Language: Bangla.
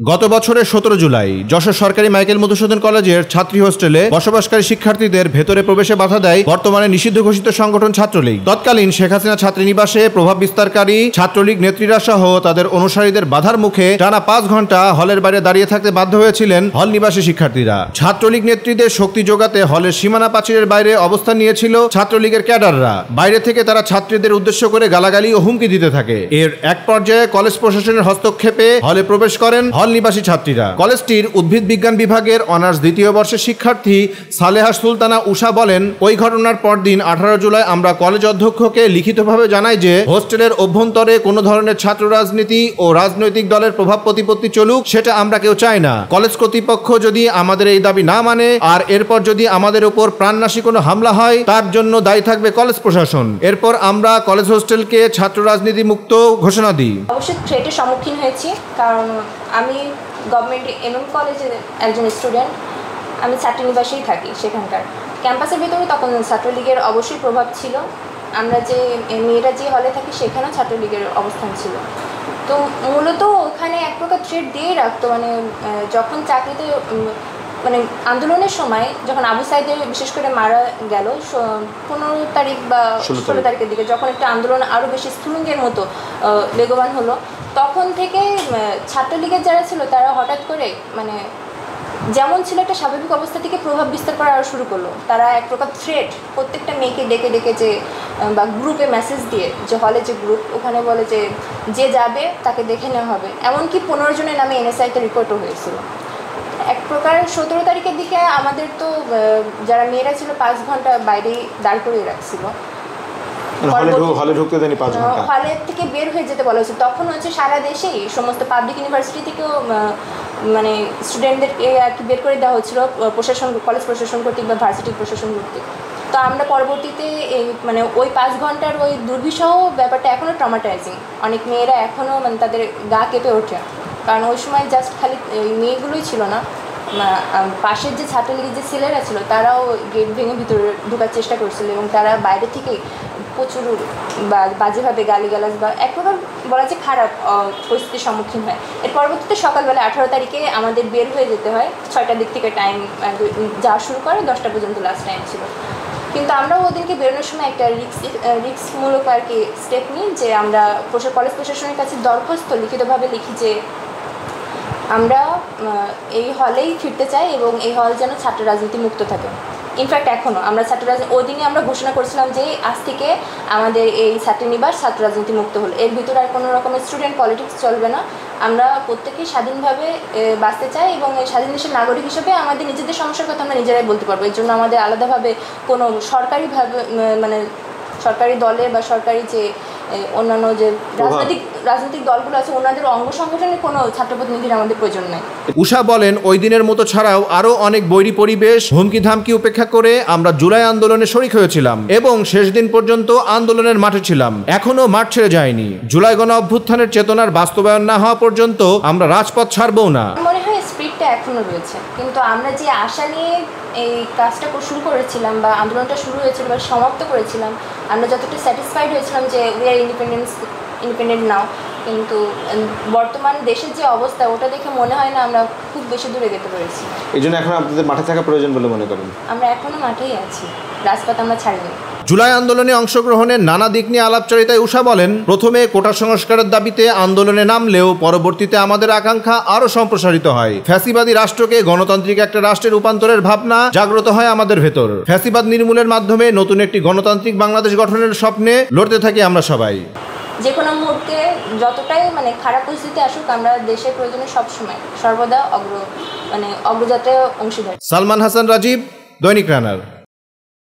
গত বছরের 17 জুলাই যশোর সরকারি মাইকেল মধুসূদন কলেজের ছাত্রী হোস্টেলে বসবাসকারী শিক্ষার্থীদের ভেতরে প্রবেশে বাধা দেয় বর্তমানে নিষিদ্ধ ঘোষিত সংগঠন ছাত্রলীগ। তৎকালীন শেখ হাসিনা ছাত্রীনিবাসে প্রভাব বিস্তারকারী ছাত্রলীগ নেত্রীরা সহ তাদের অনুসারীদের বাধার মুখে টানা 5 ঘন্টা হলের বাইরে দাঁড়িয়ে থাকতে বাধ্য হয়েছিলেন হল নিবাসী শিক্ষার্থীরা। ছাত্রলীগ নেত্রীদের শক্তি যোগাতে হলের সীমানা প্রাচীরের বাইরে অবস্থান নিয়েছিল ছাত্রলীগের ক্যাডাররা। বাইরে থেকে তারা ছাত্রীদের উদ্দেশ্য করে গালাগালি ও হুমকি দিতে থাকে। এর এক পর্যায়ে কলেজ প্রশাসনের হস্তক্ষেপে হলে প্রবেশ করেন হল নিবাসী ছাত্রীরা। কলেজটির উদ্ভিদ বিজ্ঞান বিভাগের অনার্স দ্বিতীয় বর্ষের শিক্ষার্থী সালেহা সুলতানা উষা বলেন, ওই ঘটনার পরদিন 18 জুলাই আমরা কলেজ অধ্যক্ষকে লিখিতভাবে জানাই যে হোস্টেলের অভ্যন্তরে কোনো ধরনের ছাত্র রাজনীতি ও রাজনৈতিক দলের প্রভাব প্রতিপত্তি চলুক, সেটা আমরা কেউ চাই না। কলেজ কর্তৃপক্ষ যদি আমাদের এই দাবি না মানে আর এরপর যদি আমাদের উপর প্রাণনাশী কোনো হামলা হয় তার জন্য দায়ী থাকবে কলেজ প্রশাসন। এরপর আমরা কলেজ হোস্টেলকে ছাত্র রাজনীতি মুক্ত ঘোষণা দিই। অবশ্যই থ্রেটের সম্মুখীন হয়েছি, কারণ আমি গভর্নমেন্ট এমএম কলেজের একজন স্টুডেন্ট। আমি ছাত্রীনিবাসেই থাকি। সেখানকার ক্যাম্পাসের ভিতরে তখন ছাত্রলীগের অবশ্যই প্রভাব ছিল। আমরা যে মেয়েরা যে হলে থাকি সেখানেও ছাত্রলীগের অবস্থান ছিল। তো মূলত ওখানে এক প্রকার থ্রেট দিয়ে রাখতো, মানে যখন চাকরিতে মানে আন্দোলনের সময় যখন আবু সাইদের বিশেষ করে মারা গেল 15 তারিখ বা 16 তারিখের দিকে, যখন একটা আন্দোলন আরও বেশি স্ফুলিঙ্গের মতো বেগবান হলো, তখন থেকে ছাত্রলীগের যারা ছিল তারা হঠাৎ করে মানে যেমন ছিল একটা স্বাভাবিক অবস্থা থেকে প্রভাব বিস্তার করা আরও শুরু করলো। তারা এক প্রকার থ্রেট প্রত্যেকটা মেয়েকে ডেকে ডেকে যে বা গ্রুপে মেসেজ দিয়ে, যে হলে যে গ্রুপ ওখানে বলে যে যাবে তাকে দেখে নেওয়া হবে। এমনকি 15 জনের নামে এনএসআইতে রিপোর্টও হয়েছিল। এক প্রকার 17 তারিখের দিকে আমাদের তো যারা মেয়েরা ছিল 5 ঘন্টা বাইরেই দাঁড় করিয়ে রাখছিল। হলে থেকে বের হয়ে যেতে বলা হয়েছে। তখন হচ্ছে সারা দেশেই সমস্ত পাবলিক ইউনিভার্সিটি থেকেও মানে স্টুডেন্টদেরকে আর কি বের করে দেওয়া হচ্ছিল প্রশাসন, কলেজ প্রশাসন কর্তৃক বা ভার্সিটি প্রশাসন কর্তৃক। তো আমরা পরবর্তীতে এই মানে ওই 5 ঘন্টার ওই দুর্বিষহ ব্যাপারটা এখনও ট্রমাটাইজিং। অনেক মেয়েরা এখনও মানে তাদের গা কেঁপে ওঠে, কারণ ওই সময় জাস্ট খালি মেয়েগুলোই ছিল না, পাশের যে ছাত্রলীগের যে ছেলেরা ছিল তারাও গেট ভেঙে ভিতরে ঢোকার চেষ্টা করছিল এবং তারা বাইরে থেকে প্রচুর বাজেভাবে গালিগালাজ বা এক প্রকার বলা যায় খারাপ পরিস্থিতির সম্মুখীন হয়। এর পরবর্তীতে সকালবেলা 18 তারিখে আমাদের বের হয়ে যেতে হয়। 6টার দিক থেকে টাইম যাওয়া শুরু করে 10টা পর্যন্ত লাস্ট টাইম ছিল। কিন্তু আমরাও ওদিনকে বেরোনোর সময় একটা রিস্কমূলক আর কি স্টেপ নিই, যে আমরা কলেজ প্রশাসনের কাছে দরখাস্ত লিখিতভাবে লিখি যে আমরা এই হলেই ফিরতে চাই এবং এই হল যেন ছাত্র রাজনীতি মুক্ত থাকে। ইনফ্যাক্ট এখনও আমরা ছাত্র রাজনীতি ওই দিনে আমরা ঘোষণা করেছিলাম যে আজ থেকে আমাদের এই ছাত্রীনিবাস ছাত্র রাজনীতি মুক্ত হলো। এর ভিতরে আর কোনো রকমের স্টুডেন্ট পলিটিক্স চলবে না। আমরা প্রত্যেকেই স্বাধীনভাবে বাঁচতে চাই এবং এই স্বাধীন দেশের নাগরিক হিসেবে আমাদের নিজেদের সমস্যার কথা আমরা নিজেরাই বলতে পারবো। এর জন্য আমাদের আলাদাভাবে কোনো সরকারিভাবে মানে সরকারি দলে বা সরকারি যে অন্যান্য যে রাজনৈতিক দলগুলো আছে ওনাদের অঙ্গ সংগঠনের কোনো ছাত্র প্রতিনিধির আমাদের প্রয়োজন নেই। উষা বলেন, ওই দিনের মতো ছাড়াও আরো অনেক বৈরী পরিবেশ, হুমকি ধামকি উপেক্ষা করে আমরা জুলাই আন্দোলনে শরিক হয়েছিলাম এবং শেষ দিন পর্যন্ত আন্দোলনের মাঠে ছিলাম। এখনো মাঠ ছেড়ে যায়নি। জুলাই গণ অভ্যুত্থানের চেতনার বাস্তবায়ন না হওয়া পর্যন্ত আমরা রাজপথ ছাড়বও না। মনে হয় স্পিরিটটা এখনো রয়েছে, কিন্তু আমরা যে আশা নিয়ে এই কাজটা শুরু করেছিলাম বা আন্দোলনটা শুরু হয়েছিল বা সমাপ্ত করেছিলাম, আমরা যতটা স্যাটিসফাইড হয়েছিলাম যে উই আর ইন্ডিপেন্ডেন্ট নাও, কিন্তু বর্তমান দেশের যে অবস্থা ওটা দেখে মনে হয় না আমরা খুব বেশি দূরে যেতে পেরেছি। এই জন্য এখন আপনাদের মাঠে থাকা প্রয়োজন বলে মনে করেন? আমরা এখনো মাঠেই আছি, রাজপথ আমরা ছাড়িনি। জুলাই আন্দোলনে অংশগ্রহণের নানা দিক নিয়ে আলাপচারিতায় উষা বলেন, প্রথমে কোটা সংস্কারের দাবিতে আন্দোলনে নামলেও পরবর্তীতে আমাদের আকাঙ্ক্ষা আরো সম্প্রসারিত হয়। ফ্যাসিবাদী রাষ্ট্রকে গণতান্ত্রিক একটা রাষ্ট্রে রূপান্তরের ভাবনা জাগ্রত হয় আমাদের ভেতর। ফ্যাসিবাদ নির্মূলের মাধ্যমে নতুন একটি গণতান্ত্রিক বাংলাদেশ গঠনের স্বপ্নে লড়তে থাকি আমরা সবাই। যে কোনো মুহূর্তে যতটাই মানে খারাপ পরিস্থিতি আসুক, আমরা দেশের প্রয়োজনে সবসময় সর্বদা অগ্রযাত্রায় অংশীদার। সালমান হাসান রাজীব, দৈনিক রানার।